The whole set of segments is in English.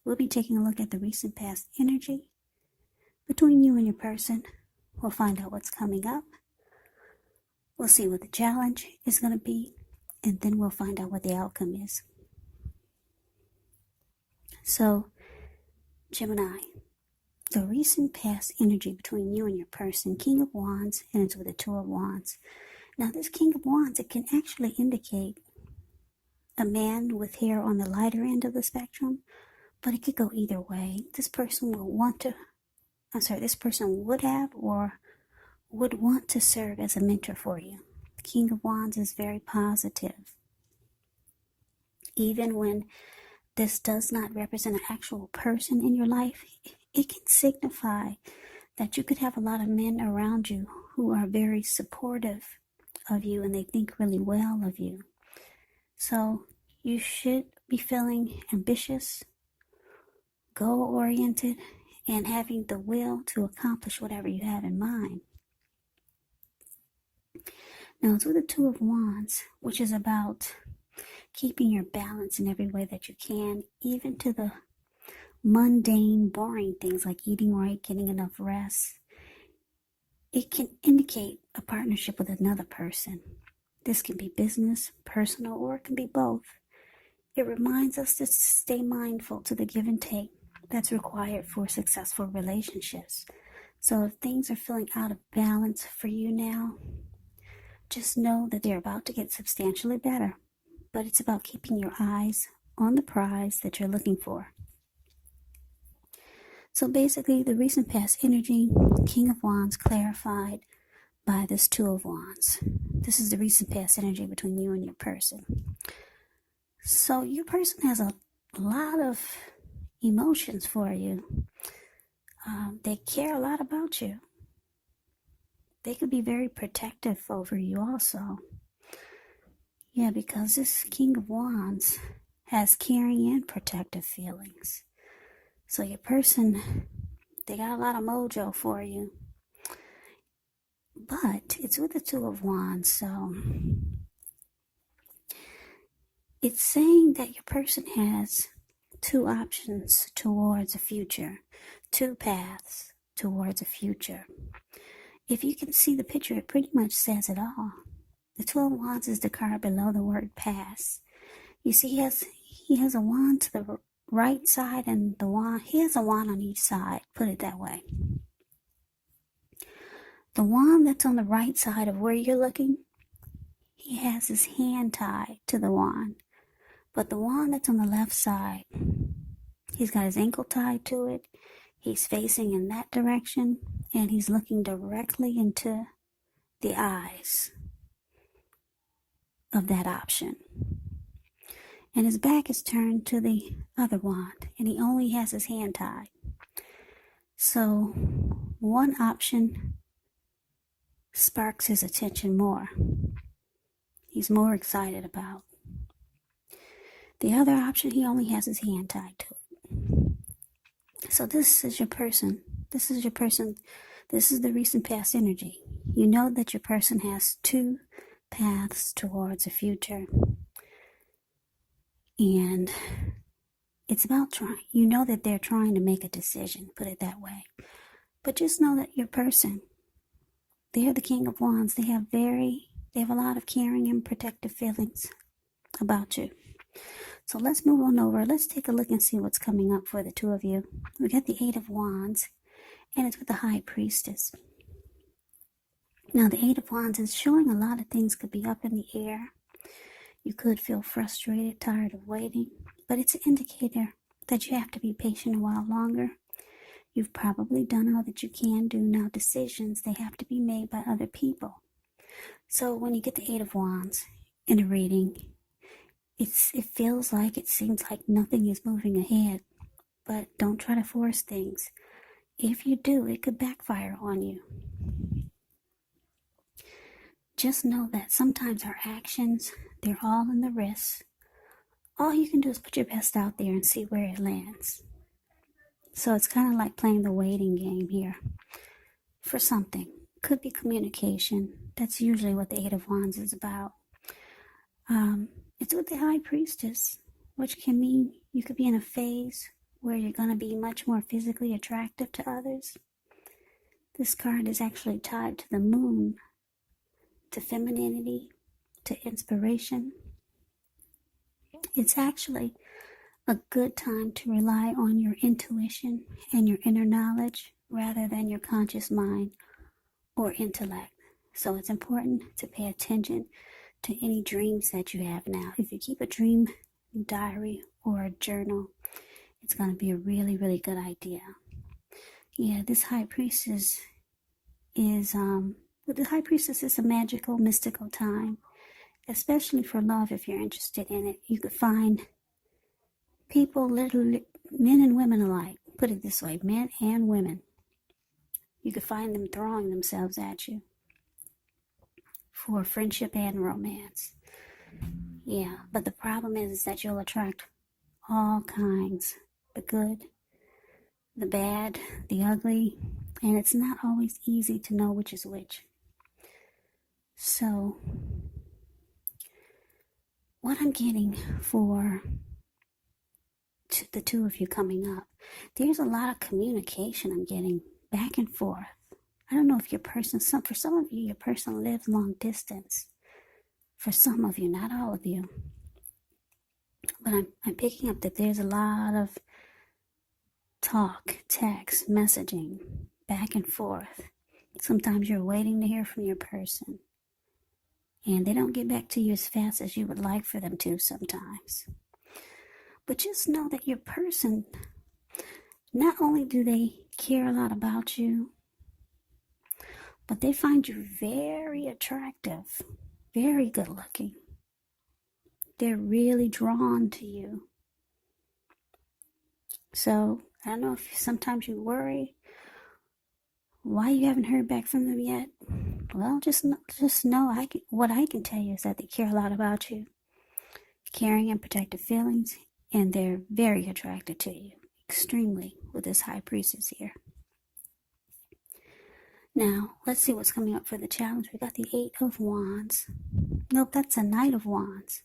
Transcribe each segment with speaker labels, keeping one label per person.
Speaker 1: we'll be taking a look at the recent past energy between you and your person. We'll find out what's coming up. We'll see what the challenge is going to be, and then we'll find out what the outcome is. So, Gemini, the recent past energy between you and your person, King of Wands, and it's with the Two of Wands. Now, this King of Wands, it can actually indicate a man with hair on the lighter end of the spectrum, but it could go either way. This person this person would have or would want to serve as a mentor for you. The King of Wands is very positive. Even when this does not represent an actual person in your life, it can signify that you could have a lot of men around you who are very supportive of you and they think really well of you. So you should be feeling ambitious, goal-oriented, and having the will to accomplish whatever you have in mind. Now, it's with the Two of Wands, which is about keeping your balance in every way that you can, even to the mundane, boring things like eating right, getting enough rest. It can indicate a partnership with another person. This can be business, personal, or it can be both. It reminds us to stay mindful to the give and take that's required for successful relationships. So if things are feeling out of balance for you now, just know that they're about to get substantially better. But it's about keeping your eyes on the prize that you're looking for. So basically, the recent past energy, King of Wands, clarified by this Two of Wands. This is the recent past energy between you and your person. So your person has a lot of emotions for you. They care a lot about you. They could be very protective over you also. Yeah, because this King of Wands has caring and protective feelings. So your person, they got a lot of mojo for you. But it's with the Two of Wands, so it's saying that your person has two options towards a future, two paths towards a future. If you can see the picture, it pretty much says it all. The Two of Wands is the card below the word pass. You see, he has a wand to the right side and he has a wand on each side, put it that way. The wand that's on the right side of where you're looking, he has his hand tied to the wand. But the wand that's on the left side, he's got his ankle tied to it. He's facing in that direction, and he's looking directly into the eyes of that option. And his back is turned to the other wand, and he only has his hand tied. So one option sparks his attention more. He's more excited about. The other option, he only has his hand tied to it. So this is your person. This is the recent past energy. You know that your person has two paths towards a future. And it's about trying. You know that they're trying to make a decision, put it that way. But just know that your person, they're the King of Wands. They have a lot of caring and protective feelings about you. So let's move on over. Let's take a look and see what's coming up for the two of you. We got the Eight of Wands, and it's with the High Priestess. Now, the Eight of Wands is showing a lot of things could be up in the air. You could feel frustrated, tired of waiting, but it's an indicator that you have to be patient a while longer. You've probably done all that you can do. Now, decisions, they have to be made by other people. So when you get the Eight of Wands in a reading, it seems like nothing is moving ahead, but don't try to force things. If you do, it could backfire on you. Just know that sometimes our actions, they're all in the wrist. All you can do is put your best out there and see where it lands. So it's kind of like playing the waiting game here for something. Could be communication. That's usually what the Eight of Wands is about. It's with the High Priestess, which can mean you could be in a phase where you're going to be much more physically attractive to others. This card is actually tied to the moon, to femininity, to inspiration. It's actually a good time to rely on your intuition and your inner knowledge rather than your conscious mind or intellect. So it's important to pay attention to any dreams that you have now. If you keep a dream diary or a journal, it's going to be a really, really good idea. Yeah, this High Priestess is a magical, mystical time, especially for love if you're interested in it. You could find people, literally, men and women alike, put it this way, men and women. You could find them throwing themselves at you for friendship and romance. Yeah, but the problem is that you'll attract all kinds, the good, the bad, the ugly, and it's not always easy to know which is which. So, what I'm getting for the two of you coming up, there's a lot of communication I'm getting back and forth. I don't know if your person, for some of you, your person lives long distance. For some of you, not all of you. But I'm picking up that there's a lot of talk, text, messaging, back and forth. Sometimes you're waiting to hear from your person, and they don't get back to you as fast as you would like for them to sometimes. But just know that your person, not only do they care a lot about you, but they find you very attractive, very good looking. They're really drawn to you. So, I don't know if sometimes you worry why you haven't heard back from them yet. Well, just know what I can tell you is that they care a lot about you, caring and protective feelings, and they're very attracted to you, extremely, with this High Priestess here. Now, let's see what's coming up for the challenge. We got the 8 of Wands. Nope, that's a Knight of Wands.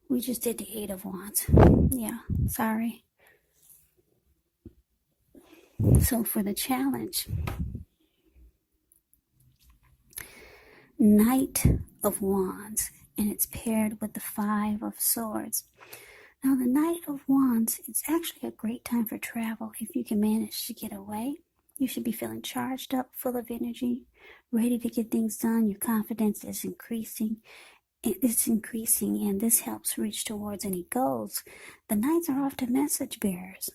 Speaker 1: We just did the 8 of Wands. Yeah, sorry. So for the challenge, Knight of Wands, and it's paired with the 5 of Swords. Now, the Knight of Wands, it's actually a great time for travel if you can manage to get away. You should be feeling charged up, full of energy, ready to get things done. Your confidence is increasing. It's increasing, and this helps reach towards any goals. The Knights are often message bearers,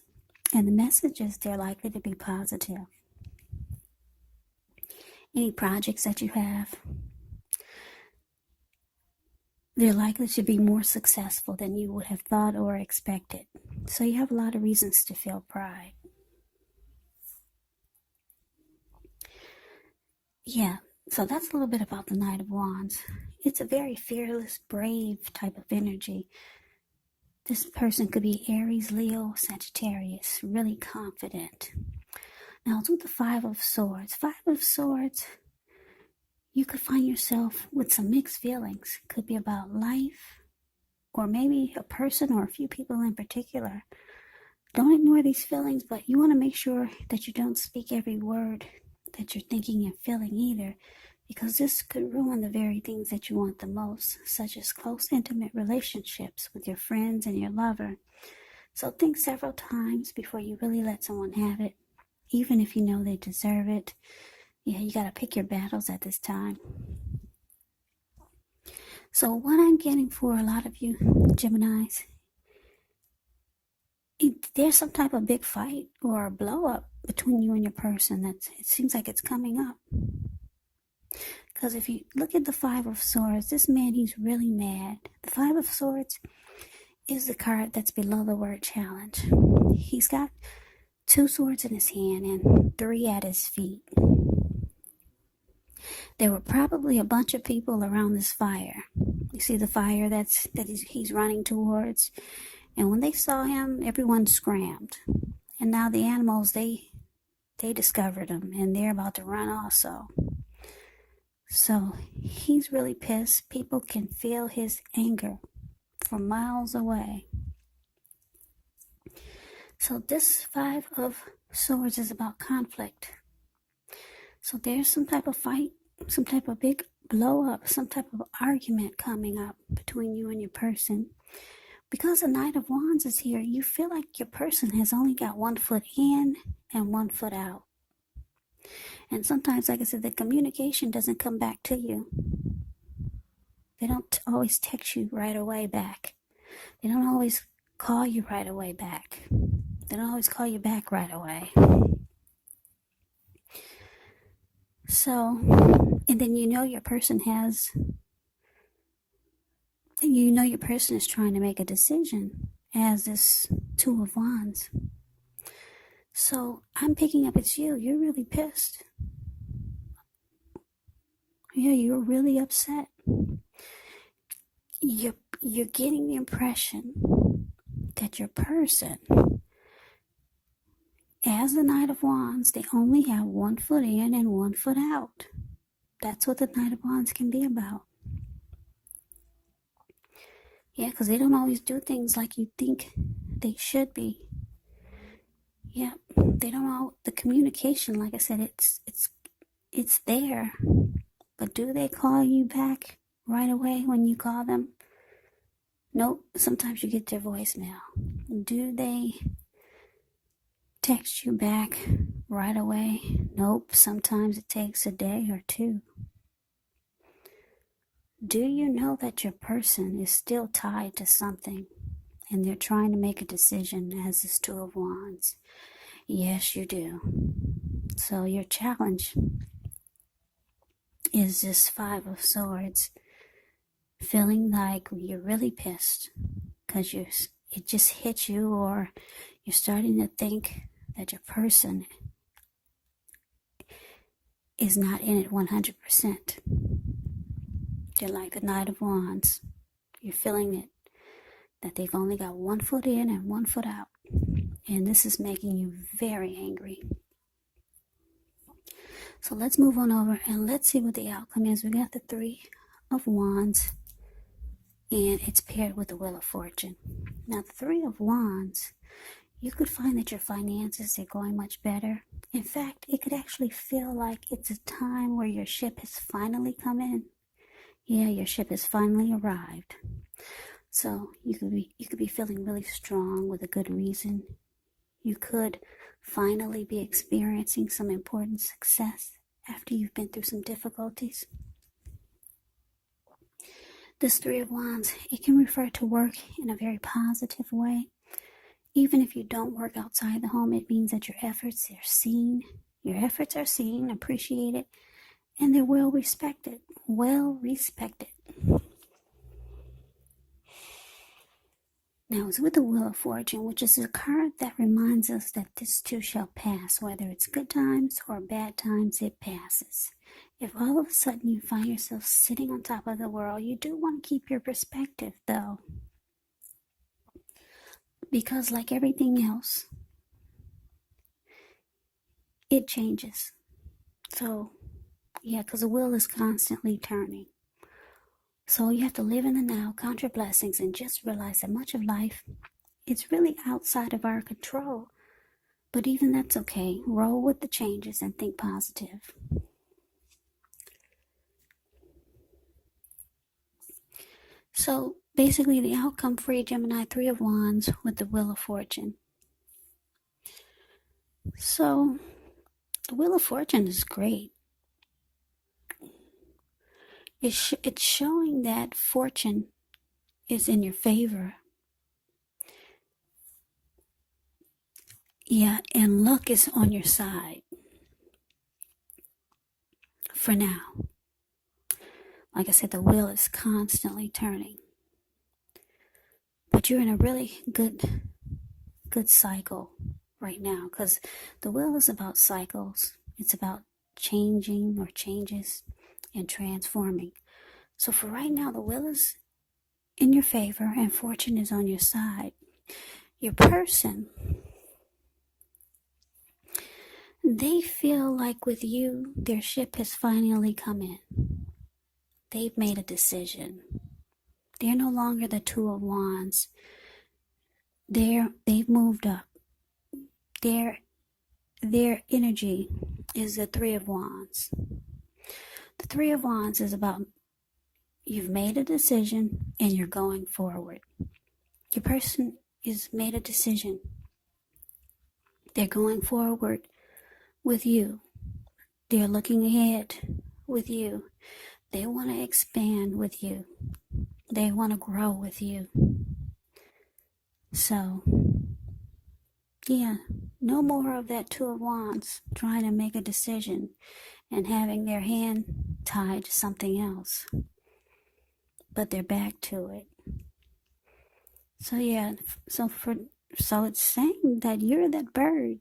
Speaker 1: and the messages, they're likely to be positive. Any projects that you have, they're likely to be more successful than you would have thought or expected. So you have a lot of reasons to feel pride. Yeah, so that's a little bit about the Knight of Wands. It's a very fearless, brave type of energy. This person could be Aries, Leo, Sagittarius, really confident. Now, it's with the 5 of Swords. 5 of Swords, you could find yourself with some mixed feelings. Could be about life, or maybe a person or a few people in particular. Don't ignore these feelings, but you want to make sure that you don't speak every word that you're thinking and feeling either, because this could ruin the very things that you want the most, such as close, intimate relationships with your friends and your lover. So think several times before you really let someone have it, even if you know they deserve it. Yeah, you got to pick your battles at this time. So what I'm getting for a lot of you Geminis, there's some type of big fight or a blow up between you and your person. It seems like it's coming up. Because if you look at the 5 of Swords, this man, he's really mad. The 5 of Swords is the card that's below the word challenge. He's got 2 swords in his hand and 3 at his feet. There were probably a bunch of people around this fire. You see the fire that he's running towards? And when they saw him, everyone scrambled. And now the animals, they discovered him, and they're about to run also. So he's really pissed. People can feel his anger from miles away. So this Five of Swords is about conflict. So there's some type of fight, some type of big blow up, some type of argument coming up between you and your person. Because the Knight of Wands is here, you feel like your person has only got 1 foot in and 1 foot out. And sometimes, like I said, the communication doesn't come back to you. They don't always text you right away back. They don't always call you right away back. They don't always call you back right away. So, and then you know your person is trying to make a decision as this Two of Wands. So I'm picking up it's you. You're really pissed. Yeah, you're really upset. You're getting the impression that your person, as the Knight of Wands, they only have 1 foot in and 1 foot out. That's what the Knight of Wands can be about. Yeah, because they don't always do things like you think they should be. Yeah, they don't all, the communication, like I said, it's there. But do they call you back right away when you call them? Nope, sometimes you get their voicemail. Do they text you back right away? Nope, sometimes it takes a day or two. Do you know that your person is still tied to something and they're trying to make a decision as this Two of Wands? Yes, you do. So your challenge is this Five of Swords, feeling like you're really pissed because it just hit you, or you're starting to think that your person is not in it 100%. You're like the Knight of Wands. You're feeling it, that they've only got 1 foot in and 1 foot out. And this is making you very angry. So let's move on over and let's see what the outcome is. We got the Three of Wands, and it's paired with the Wheel of Fortune. Now, the Three of Wands, you could find that your finances are going much better. In fact, it could actually feel like it's a time where your ship has finally come in. Yeah, your ship has finally arrived. So you could be feeling really strong with a good reason. You could finally be experiencing some important success after you've been through some difficulties. This Three of Wands, it can refer to work in a very positive way. Even if you don't work outside the home, it means that your efforts are seen. Your efforts are seen, appreciated, and they're well respected. Well respected. Now, it's with the Wheel of Fortune, which is a card that reminds us that this too shall pass. Whether it's good times or bad times, it passes. If all of a sudden you find yourself sitting on top of the world, you do want to keep your perspective, though. Because like everything else, it changes. So, yeah, because the wheel is constantly turning. So you have to live in the now, count your blessings, and just realize that much of life is really outside of our control. But even that's okay. Roll with the changes and think positive. So basically the outcome for you, Gemini, Three of Wands with the Wheel of Fortune. So the Wheel of Fortune is great. It's showing that fortune is in your favor. Yeah, and luck is on your side. For now. Like I said, the wheel is constantly turning. But you're in a really good cycle right now, because the wheel is about cycles. It's about changing or changes and transforming. So for right now, the wheel is in your favor and fortune is on your side. Your person, they feel like with you, their ship has finally come in. They've made a decision. They're no longer the Two of Wands. They've moved up. their energy is the Three of Wands. The Three of Wands is about you've made a decision and you're going forward. Your person has made a decision. They're going forward with you. They're looking ahead with you. They want to expand with you. They want to grow with you. So, yeah, no more of that Two of Wands trying to make a decision and having their hand tied to something else. But they're back to it. So yeah, so it's saying that you're that bird,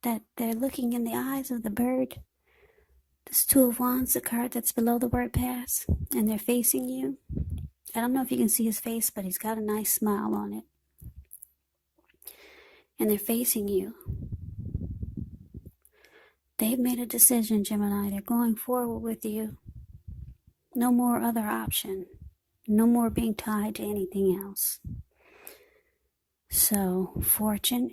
Speaker 1: that they're looking in the eyes of the bird. This Two of Wands, the card that's below the word pass, and they're facing you. I don't know if you can see his face, but he's got a nice smile on it. And they're facing you. They've made a decision, Gemini. They're going forward with you. No more other option. No more being tied to anything else. So, fortune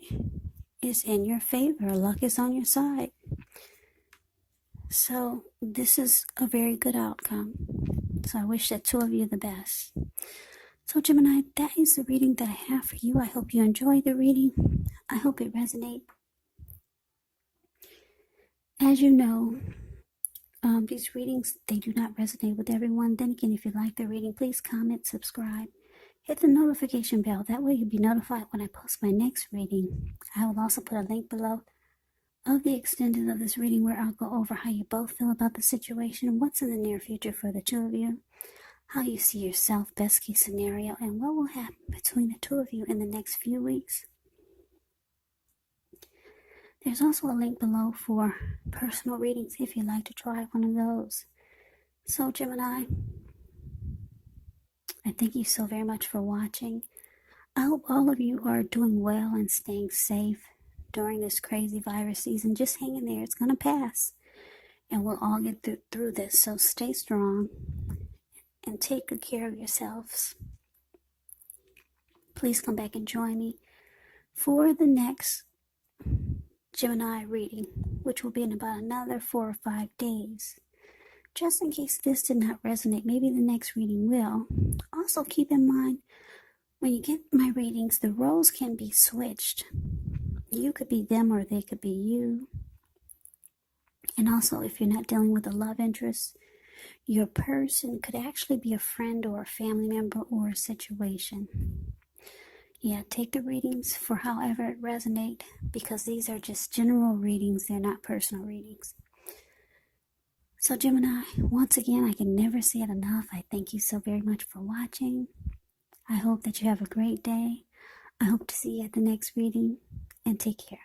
Speaker 1: is in your favor. Luck is on your side. So, this is a very good outcome. So, I wish the two of you the best. So, Gemini, that is the reading that I have for you. I hope you enjoyed the reading. I hope it resonates. As you know, these readings, they do not resonate with everyone. Then again, if you like the reading, please comment, subscribe. Hit the notification bell. That way you'll be notified when I post my next reading. I will also put a link below of the extended of this reading where I'll go over how you both feel about the situation, what's in the near future for the two of you, how you see yourself, best case scenario, and what will happen between the two of you in the next few weeks. There's also a link below for personal readings if you'd like to try one of those. So, Gemini, I thank you so very much for watching. I hope all of you are doing well and staying safe during this crazy virus season. Just hang in there. It's going to pass. And we'll all get through this. So stay strong and take good care of yourselves. Please come back and join me for the next Gemini reading, which will be in about another 4 or 5 days. Just in case this did not resonate, maybe the next reading will. Also keep in mind, when you get my readings, the roles can be switched. You could be them or they could be you. And also, if you're not dealing with a love interest, your person could actually be a friend or a family member or a situation. Yeah, take the readings for however it resonates, because these are just general readings. They're not personal readings. So Gemini, once again, I can never say it enough. I thank you so very much for watching. I hope that you have a great day. I hope to see you at the next reading, and take care.